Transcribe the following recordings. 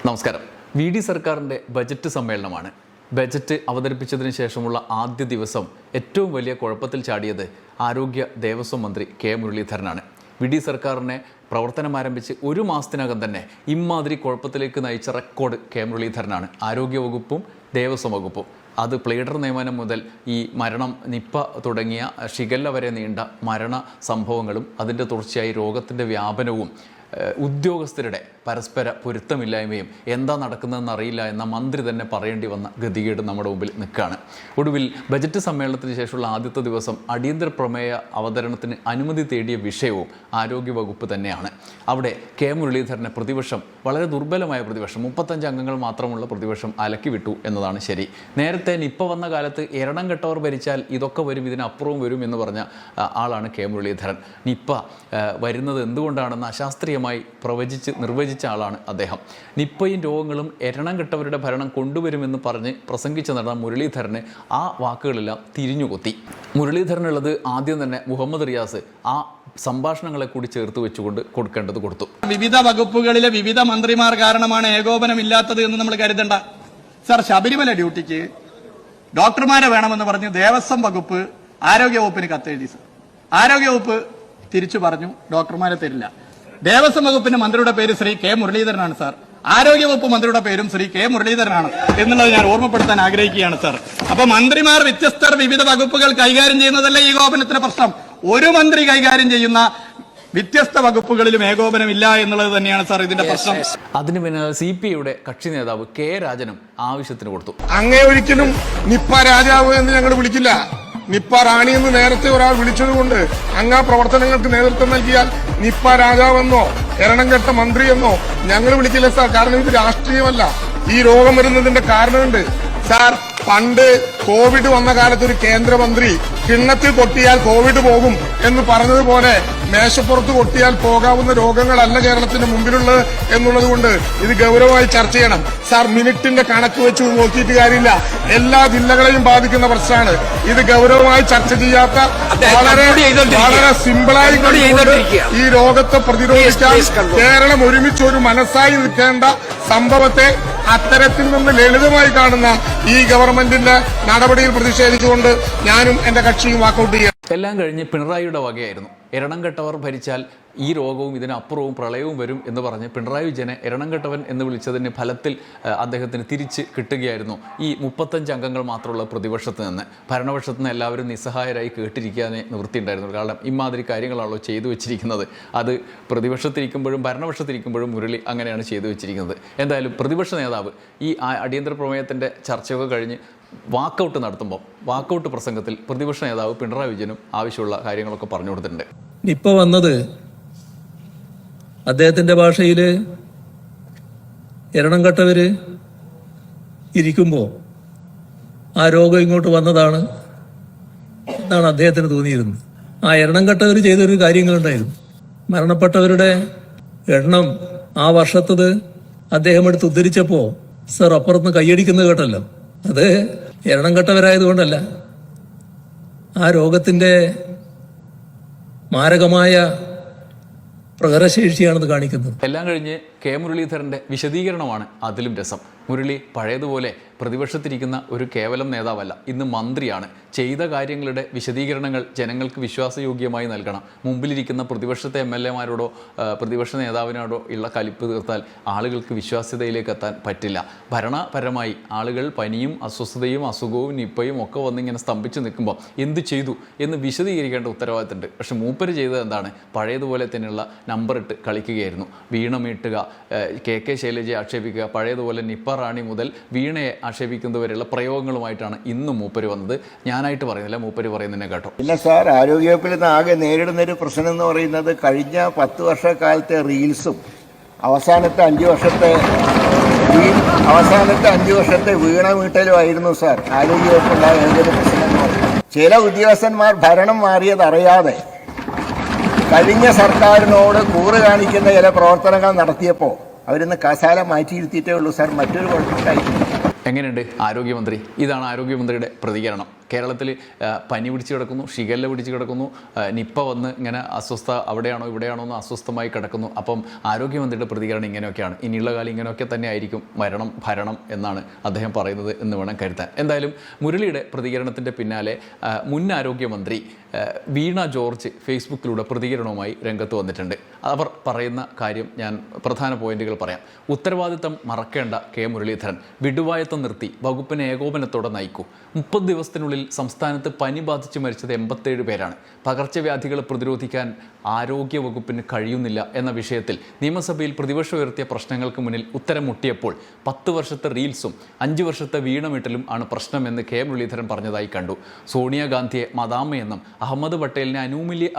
നമസ്കാരം. വി.ഡി. സർക്കാരിൻ്റെ ബജറ്റ് സമ്മേളനമാണ്. ബജറ്റ് അവതരിപ്പിച്ചതിന് ശേഷമുള്ള ആദ്യ ദിവസം ഏറ്റവും വലിയ കുഴപ്പത്തിൽ ചാടിയത് ആരോഗ്യ ദേവസ്വം മന്ത്രി കെ മുരളീധരനാണ്. വി.ഡി. സർക്കാരിനെ പ്രവർത്തനം ആരംഭിച്ച് ഒരു മാസത്തിനകം തന്നെ ഇമ്മാതിരി കുഴപ്പത്തിലേക്ക് നയിച്ച റെക്കോർഡ് കെ മുരളീധരനാണ്. ആരോഗ്യവകുപ്പും ദേവസ്വം വകുപ്പും അത് പ്ലേഡർ നിയമനം മുതൽ ഈ മരണം, നിപ്പ തുടങ്ങിയ ഷിഗല്ല വരെ നീണ്ട മരണ സംഭവങ്ങളും അതിൻ്റെ തുടർച്ചയായി രോഗത്തിൻ്റെ വ്യാപനവും ഉദ്യോഗസ്ഥരുടെ പരസ്പര പൊരുത്തമില്ലായ്മയും എന്താ നടക്കുന്നതെന്ന് അറിയില്ല എന്ന മന്ത്രി തന്നെ പറയേണ്ടി വന്ന ഗതികേട് നമ്മുടെ മുമ്പിൽ നിൽക്കുകയാണ്. ഒടുവിൽ ബജറ്റ് സമ്മേളനത്തിന് ശേഷമുള്ള ആദ്യത്തെ ദിവസം അടിയന്തര പ്രമേയ അവതരണത്തിന് അനുമതി തേടിയ വിഷയവും ആരോഗ്യവകുപ്പ് തന്നെയാണ്. അവിടെ കെ മുരളീധരനെ പ്രതിപക്ഷം, വളരെ ദുർബലമായ പ്രതിപക്ഷം, 35 അംഗങ്ങൾ മാത്രമുള്ള പ്രതിപക്ഷം അലക്കി വിട്ടു എന്നതാണ് ശരി. നേരത്തെ നിപ്പ വന്ന കാലത്ത് എരണം കെട്ടവർ ഭരിച്ചാൽ ഇതൊക്കെ വരും, ഇതിനപ്പുറവും വരും എന്ന് പറഞ്ഞ ആളാണ് കെ മുരളീധരൻ. നിപ്പ വരുന്നത് എന്തുകൊണ്ടാണെന്ന് അശാസ്ത്രീയമായി പ്രവചിച്ച് നിർവചിച്ച ആളാണ് അദ്ദേഹം. നിപ്പയും രോഗങ്ങളും എരണം കെട്ടവരുടെ ഭരണം കൊണ്ടുവരുമെന്ന് പറഞ്ഞ് പ്രസംഗിച്ച നടന്ന മുരളീധരന് ആ വാക്കുകളെല്ലാം തിരിഞ്ഞുകൊത്തി. മുരളീധരനുള്ളത് ആദ്യം തന്നെ മുഹമ്മദ് റിയാസ് ആ സംഭാഷണങ്ങളെ കൂടി ചേർത്ത് വെച്ചുകൊണ്ട് കൊടുക്കേണ്ടത് കൊടുത്തു. വിവിധ വകുപ്പുകളിലെ വിവിധ മന്ത്രിമാർ കാരണമാണ് ഏകോപനമില്ലാത്തത് എന്ന് നമ്മൾ കരുതണ്ട. സാർ, ശബരിമല ഡ്യൂട്ടിക്ക് ഡോക്ടർമാരെ വേണമെന്ന് പറഞ്ഞു ദേവസ്വം വകുപ്പ് ആരോഗ്യവകുപ്പിന് കത്തെഴുതി. സാർ, ആരോഗ്യവകുപ്പ് തിരിച്ചു പറഞ്ഞു ഡോക്ടർമാരെ തരില്ല. ദേവസ്വം വകുപ്പിന്റെ മന്ത്രിയുടെ പേര് ശ്രീ കെ മുരളീധരനാണ്. സാർ, ആരോഗ്യവകുപ്പ് മന്ത്രിയുടെ പേരും ശ്രീ കെ മുരളീധരനാണ് എന്നുള്ളത് ഞാൻ ഓർമ്മപ്പെടുത്താൻ ആഗ്രഹിക്കുകയാണ്. സാർ, അപ്പൊ മന്ത്രിമാർ വ്യത്യസ്തർ വിവിധ വകുപ്പുകൾ കൈകാര്യം ചെയ്യുന്നതല്ല ഏകോപനത്തിന് പ്രശ്നം. ഒരു മന്ത്രി കൈകാര്യം ചെയ്യുന്ന വ്യത്യസ്ത വകുപ്പുകളിലും ഏകോപനമില്ല എന്നുള്ളത് തന്നെയാണ് സാർ ഇതിന്റെ പ്രശ്നം. അതിന് പിന്നാലെ CPIയുടെ കക്ഷി നേതാവ് കെ രാജനും ആവശ്യത്തിന് കൊടുത്തു. അങ്ങേ ഒരിക്കലും നിപ്പ രാജാവ് എന്ന് ഞങ്ങൾ വിളിക്കില്ല. നിപ്പ റാണി എന്ന് നേരത്തെ ഒരാൾ വിളിച്ചതുകൊണ്ട് അങ്ങാ പ്രവർത്തനങ്ങൾക്ക് നേതൃത്വം നൽകിയാൽ നിപ്പ രാജാവെന്നോ എരണം കെട്ട മന്ത്രിയെന്നോ ഞങ്ങൾ വിളിക്കില്ല സാർ. കാരണം ഇത് രാഷ്ട്രീയമല്ല. ഈ രോഗം വരുന്നതിന്റെ കാരണമുണ്ട് സാർ. പണ്ട് കോവിഡ് വന്ന കാലത്ത് ഒരു കേന്ദ്രമന്ത്രി കിണ്ണത്തിൽ കൊട്ടിയാൽ കോവിഡ് പോകും എന്ന് പറഞ്ഞതുപോലെ മേശപ്പുറത്ത് കൊട്ടിയാൽ പോകാവുന്ന രോഗങ്ങളല്ല കേരളത്തിന്റെ മുമ്പിലുള്ളത് എന്നുള്ളത് കൊണ്ട് ഇത് ഗൗരവമായി ചർച്ച ചെയ്യണം സാർ. മിനിറ്റിന്റെ കണക്ക് വെച്ച് നോക്കിയിട്ട് കാര്യമില്ല. എല്ലാ ജില്ലകളെയും ബാധിക്കുന്ന പ്രശ്നമാണ്. ഇത് ഗൗരവമായി ചർച്ച ചെയ്യാത്ത വളരെ സിമ്പിളായി ഈ രോഗത്തെ പ്രതിരോധിക്കാൻ കേരളം ഒരുമിച്ച് ഒരു മനസ്സായി നിൽക്കേണ്ട സംഭവത്തെ അത്തരത്തിൽ നിന്ന് ലളിതമായി കാണുന്ന ഈ ഗവൺമെന്റിന്റെ നടപടിയിൽ പ്രതിഷേധിച്ചുകൊണ്ട് ഞാനും എന്റെ കക്ഷിയും വാക്കൌട്ട് ചെയ്യാം. എല്ലാം കഴിഞ്ഞ് പിണറായിയുടെ വകയായിരുന്നു. എരണം കെട്ടവർ ഭരിച്ചാൽ ഈ രോഗവും ഇതിനപ്പുറവും പ്രളയവും വരും എന്ന് പറഞ്ഞ് പിണറായി വിജയനെ എരണം കെട്ടവൻ എന്ന് വിളിച്ചതിന് ഫലത്തിൽ അദ്ദേഹത്തിന് തിരിച്ച് കിട്ടുകയായിരുന്നു ഈ 35 അംഗങ്ങൾ മാത്രമുള്ള പ്രതിപക്ഷത്ത് നിന്ന്. ഭരണപക്ഷത്ത് നിന്ന് എല്ലാവരും നിസ്സഹായരായി കേട്ടിരിക്കാനേ നിവൃത്തിയുണ്ടായിരുന്നു. കാരണം ഇമാതിരി കാര്യങ്ങളാണല്ലോ ചെയ്തു വെച്ചിരിക്കുന്നത്. അത് പ്രതിപക്ഷത്തിരിക്കുമ്പോഴും ഭരണപക്ഷത്തിരിക്കുമ്പോഴും മുരളി അങ്ങനെയാണ് ചെയ്തു വെച്ചിരിക്കുന്നത്. എന്തായാലും പ്രതിപക്ഷ നേതാവ് ഈ അടിയന്തര പ്രമേയത്തിൻ്റെ ചർച്ചയൊക്കെ കഴിഞ്ഞ് വാക്കൗട്ട് നടത്തുമ്പോൾ വാക്കൗട്ട് പ്രസംഗത്തിൽ പ്രതിപക്ഷ നേതാവ് പിണറായി വിജയനും ആവശ്യമുള്ള കാര്യങ്ങളൊക്കെ പറഞ്ഞു കൊടുത്തിട്ടുണ്ട്. നിപ്പ വന്നത് അദ്ദേഹത്തിന്റെ ഭാഷയിൽ എരണം കെട്ടവര് ഇരിക്കുമ്പോൾ ആ രോഗം ഇങ്ങോട്ട് വന്നതാണ് എന്നാണ് അദ്ദേഹത്തിന് തോന്നിയിരുന്നത്. ആ എരണം കെട്ടവർ ചെയ്തൊരു കാര്യങ്ങളുണ്ടായിരുന്നു. മരണപ്പെട്ടവരുടെ എണ്ണം ആ വർഷത്തത് അദ്ദേഹം എടുത്ത് ഉദ്ധരിച്ചപ്പോ സർ അപ്പുറത്തുനിന്ന് കൈയടിക്കുന്നത് കേട്ടല്ലോ. അത് എരണം കെട്ടവരായതുകൊണ്ടല്ല, ആ രോഗത്തിന്റെ മാരകമായ പ്രകടനശേഷിയാണെന്ന് കാണിക്കുന്നത്. എല്ലാം കഴിഞ്ഞ് കെ മുരളീധരൻ്റെ വിശദീകരണമാണ് അതിലും രസം. മുരളി പഴയതുപോലെ പ്രതിപക്ഷത്തിരിക്കുന്ന ഒരു കേവലം നേതാവല്ല, ഇന്ന് മന്ത്രിയാണ്. ചെയ്ത കാര്യങ്ങളുടെ വിശദീകരണങ്ങൾ ജനങ്ങൾക്ക് വിശ്വാസയോഗ്യമായി നൽകണം. മുമ്പിലിരിക്കുന്ന പ്രതിപക്ഷത്തെ MLA-മാരോടോ പ്രതിപക്ഷ നേതാവിനോടോ ഉള്ള കലിപ്പ് തീർത്താൽ ആളുകൾക്ക് വിശ്വാസ്യതയിലേക്ക് എത്താൻ പറ്റില്ല. ഭരണപരമായി ആളുകൾ പനിയും അസ്വസ്ഥതയും അസുഖവും നിപ്പയും ഒക്കെ വന്നിങ്ങനെ സ്തംഭിച്ച് നിൽക്കുമ്പോൾ എന്ത് ചെയ്തു എന്ന് വിശദീകരിക്കേണ്ട ഉത്തരവാദിത്തമുണ്ട്. പക്ഷെ മൂപ്പര് ചെയ്തത് എന്താണ്? പഴയതുപോലെ തന്നെയുള്ള നമ്പർ ഇട്ട് കളിക്കുകയായിരുന്നു. വീണ മീട്ടുക, KK ശൈലജയെ ആക്ഷേപിക്കുക, പഴയതുപോലെ നിപ്പ റാണി മുതൽ വീണയെ ആക്ഷേപിക്കുന്നതുവരെയുള്ള പ്രയോഗങ്ങളുമായിട്ടാണ് ഇന്നും മൂപ്പര് വന്നത്. ഞാനായിട്ട് പറയുന്നില്ല, മൂപ്പര് പറയുന്നതിനെ കേട്ടോ. ഇല്ല സാർ, ആരോഗ്യവകുപ്പിൽ നിന്ന് ആകെ നേരിടുന്നൊരു പ്രശ്നം എന്ന് പറയുന്നത് കഴിഞ്ഞ 10 വർഷക്കാലത്തെ റീൽസും അവസാനത്തെ 5 വർഷത്തെ വീണ വീട്ടലുമായിരുന്നു സാർ ആരോഗ്യവകുപ്പുണ്ടായ ഏതൊരു പ്രശ്നം എന്ന് പറയുന്നത്. ചില ഉദ്യോഗസ്ഥന്മാർ ഭരണം മാറിയതറിയാതെ കഴിഞ്ഞ സർക്കാരിനോട് കൂറ് കാണിക്കുന്ന ചില പ്രവർത്തനങ്ങൾ നടത്തിയപ്പോൾ അവരിന്ന് കസാല മാറ്റിയിരുത്തിയിട്ടേ ഉള്ളൂ സാർ. മറ്റൊരു കുഴപ്പമുണ്ടായിട്ടില്ല. എങ്ങനെയുണ്ട് ആരോഗ്യമന്ത്രി? ഇതാണ് ആരോഗ്യമന്ത്രിയുടെ പ്രതികരണം. കേരളത്തിൽ പനി പിടിച്ച് കിടക്കുന്നു, ഷിഗല്ല പിടിച്ച് കിടക്കുന്നു, നിപ്പ വന്ന് ഇങ്ങനെ അവിടെയാണോ ഇവിടെയാണോ എന്ന് അസ്വസ്ഥമായി കിടക്കുന്നു. അപ്പം ആരോഗ്യമന്ത്രിയുടെ പ്രതികരണം ഇങ്ങനെയൊക്കെയാണ്. ഇനിയുള്ള കാലം ഇങ്ങനെയൊക്കെ തന്നെ ആയിരിക്കും, ഭരണം എന്നാണ് അദ്ദേഹം പറയുന്നത് എന്ന് വേണം കരുതാൻ. എന്തായാലും മുരളിയുടെ പ്രതികരണത്തിൻ്റെ പിന്നാലെ മുൻ ആരോഗ്യമന്ത്രി വീണ ജോർജ് ഫേസ്ബുക്കിലൂടെ പ്രതികരണവുമായി രംഗത്ത് വന്നിട്ടുണ്ട്. അവർ പറയുന്ന കാര്യം ഞാൻ പ്രധാന പോയിന്റുകൾ പറയാം. ഉത്തരവാദിത്തം മറക്കേണ്ട കെ മുരളീധരൻ, വിടുവായത്തം നിർത്തി വകുപ്പിനെ ഏകോപനത്തോടെ നയിക്കൂ. 30 ദിവസത്തിനുള്ളിൽ സംസ്ഥാനത്ത് പനി ബാധിച്ച് മരിച്ചത് 87 പേരാണ്. പകർച്ചവ്യാധികളെ പ്രതിരോധിക്കാൻ ആരോഗ്യ വകുപ്പിന് കഴിയുന്നില്ല എന്ന വിഷയത്തിൽ നിയമസഭയിൽ പ്രതിപക്ഷം ഉയർത്തിയ പ്രശ്നങ്ങൾക്ക് മുന്നിൽ ഉത്തരം മുട്ടിയപ്പോൾ 10 വർഷത്തെ റീൽസും 5 വർഷത്തെ വീണമിട്ടലും ആണ് പ്രശ്നമെന്ന് കെ മുരളീധരൻ പറഞ്ഞതായി കണ്ടു. സോണിയാഗാന്ധിയെ മദാമ്മയെന്നും അഹമ്മദ് പട്ടേലിനെ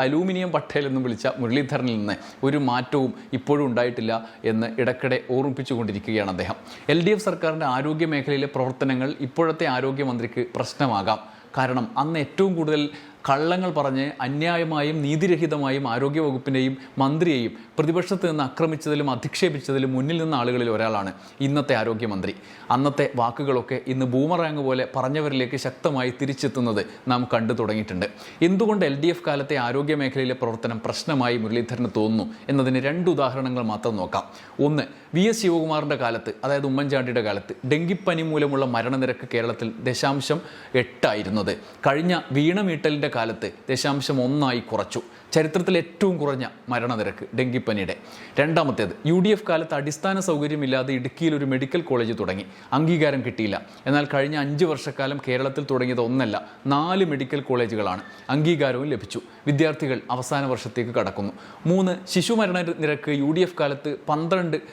അലൂമിനിയം പട്ടേൽ എന്നും വിളിച്ച മുരളീധരനിൽ നിന്ന് ഒരു മാറ്റവും ഇപ്പോഴും ഉണ്ടായിട്ടില്ല എന്ന് ഇടയ്ക്കിടെ ഓർമ്മിപ്പിച്ചുകൊണ്ടിരിക്കുകയാണ് അദ്ദേഹം. LDF സർക്കാരിൻ്റെ ആരോഗ്യ മേഖലയിലെ പ്രവർത്തനങ്ങൾ ഇപ്പോഴത്തെ ആരോഗ്യമന്ത്രിക്ക് പ്രശ്നമാകാം. കാരണം അന്ന് ഏറ്റവും കൂടുതൽ കള്ളങ്ങൾ പറഞ്ഞ് അന്യായമായും നീതിരഹിതമായും ആരോഗ്യവകുപ്പിനെയും മന്ത്രിയെയും പ്രതിപക്ഷത്ത് നിന്ന് ആക്രമിച്ചതിലും അധിക്ഷേപിച്ചതിലും മുന്നിൽ നിന്ന ആളുകളിൽ ഒരാളാണ് ഇന്നത്തെ ആരോഗ്യമന്ത്രി. അന്നത്തെ വാക്കുകളൊക്കെ ഇന്ന് ബൂമറാങ് പോലെ പറഞ്ഞവരിലേക്ക് ശക്തമായി തിരിച്ചെത്തുന്നത് നാം കണ്ടു തുടങ്ങിയിട്ടുണ്ട്. എന്തുകൊണ്ട് LDF കാലത്തെ ആരോഗ്യ മേഖലയിലെ പ്രവർത്തനം പ്രശ്നമായി മുരളീധരന് തോന്നുന്നു എന്നതിന് 2 ഉദാഹരണങ്ങൾ മാത്രം നോക്കാം. ഒന്ന്, VS ശിവകുമാറിൻ്റെ കാലത്ത്, അതായത് ഉമ്മൻചാണ്ടിയുടെ കാലത്ത് ഡെങ്കിപ്പനി മൂലമുള്ള മരണനിരക്ക് കേരളത്തിൽ 0.8 ആയിരുന്നത് കഴിഞ്ഞ വീണമീട്ടലിൻ്റെ കാലത്ത് 0.1 കുറച്ചു. ചരിത്രത്തിൽ ഏറ്റവും കുറഞ്ഞ മരണനിരക്ക് ഡെങ്കിപ്പനിയുടെ. രണ്ടാമത്തേത്, UDF കാലത്ത് അടിസ്ഥാന സൗകര്യമില്ലാതെ ഇടുക്കിയിൽ ഒരു മെഡിക്കൽ കോളേജ് തുടങ്ങി, അംഗീകാരം കിട്ടിയില്ല. എന്നാൽ കഴിഞ്ഞ 5 വർഷക്കാലം കേരളത്തിൽ തുടങ്ങിയത് 1 4 മെഡിക്കൽ കോളേജുകളാണ്, അംഗീകാരവും ലഭിച്ചു. വിദ്യാർത്ഥികൾ അവസാന വർഷത്തേക്ക് കടക്കുന്നു. 3, ശിശുമരണ നിരക്ക് UDF കാലത്ത് 12,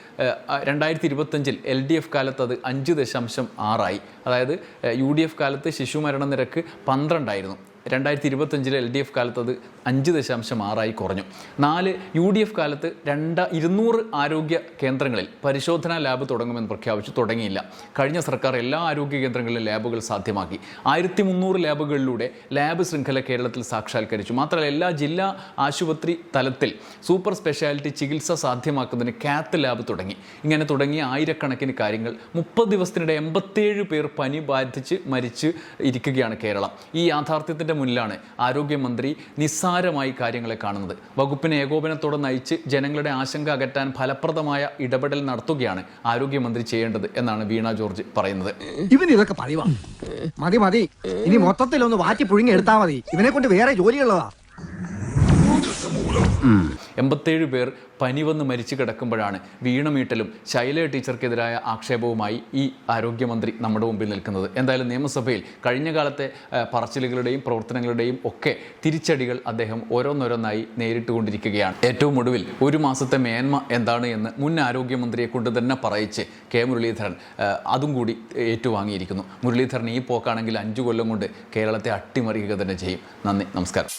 2025 LDF കാലത്ത് അത് 5.6 അതായത് UDF കാലത്ത് ശിശുമരണ നിരക്ക് 12 ആയിരുന്നു, 2025 LDF കാലത്ത് അത് 5.6 കുറഞ്ഞു. 4, UDF കാലത്ത് 200 ആരോഗ്യ കേന്ദ്രങ്ങളിൽ പരിശോധനാ ലാബ് തുടങ്ങുമെന്ന് പ്രഖ്യാപിച്ചു, തുടങ്ങിയില്ല. കഴിഞ്ഞ സർക്കാർ എല്ലാ ആരോഗ്യ കേന്ദ്രങ്ങളിലും ലാബുകൾ സാധ്യമാക്കി. 1300 ലാബുകളിലൂടെ ലാബ് ശൃംഖല കേരളത്തിൽ സാക്ഷാത്കരിച്ചു. മാത്രമല്ല എല്ലാ ജില്ലാ ആശുപത്രി തലത്തിൽ സൂപ്പർ സ്പെഷ്യാലിറ്റി ചികിത്സ സാധ്യമാക്കുന്നതിന് കാത്ത് ലാബ് തുടങ്ങി. ഇങ്ങനെ തുടങ്ങിയ ആയിരക്കണക്കിന് കാര്യങ്ങൾ. 30 ദിവസത്തിനിടെ 87 പേർ പനി ബാധിച്ച് മരിച്ച് ഇരിക്കുകയാണ് കേരളം. ഈ യാഥാർത്ഥ്യത്തിൻ്റെ മുന്നിലാണ് ആരോഗ്യമന്ത്രി നിസ്സാരമായി കാര്യങ്ങളെ കാണുന്നത്. വകുപ്പിനെ ഏകോപനത്തോടെ നയിച്ച് ജനങ്ങളുടെ ആശങ്ക അകറ്റാൻ ഫലപ്രദമായ ഇടപെടൽ നടത്തുകയാണ് ആരോഗ്യമന്ത്രി ചെയ്യേണ്ടത് എന്നാണ് വീണ ജോർജ് പറയുന്നത്. ഇവൻ ഇതൊക്കെ പറയുവാ. മതി ഇനി മൊത്തത്തിലൊന്ന് വാറ്റി പുഴുങ്ങി എടുത്താൽ മതി. ഇവനെ കൊണ്ട് വേറെ ജോലിയുള്ളതാ. 87 പേർ പനി വന്ന് മരിച്ചു കിടക്കുമ്പോഴാണ് വീണമീട്ടലും ശൈല ടീച്ചർക്കെതിരായ ആക്ഷേപവുമായി ഈ ആരോഗ്യമന്ത്രി നമ്മുടെ മുമ്പിൽ നിൽക്കുന്നത്. എന്തായാലും നിയമസഭയിൽ കഴിഞ്ഞ കാലത്തെ പറച്ചിലുകളുടെയും പ്രവർത്തനങ്ങളുടെയും ഒക്കെ തിരിച്ചടികൾ അദ്ദേഹം ഓരോന്നോരോന്നായി നേരിട്ടുകൊണ്ടിരിക്കുകയാണ്. ഏറ്റവും ഒടുവിൽ 1 മാസത്തെ മേന്മ എന്താണ് എന്ന് മുൻ ആരോഗ്യമന്ത്രിയെ കൊണ്ട് തന്നെ പറയിച്ച് കെ മുരളീധരൻ അതും കൂടി ഏറ്റുവാങ്ങിയിരിക്കുന്നു. മുരളീധരൻ ഈ പോക്കാണെങ്കിൽ 5 കൊല്ലം കൊണ്ട് കേരളത്തെ അട്ടിമറിക്കുക തന്നെ ചെയ്യും. നന്ദി, നമസ്കാരം.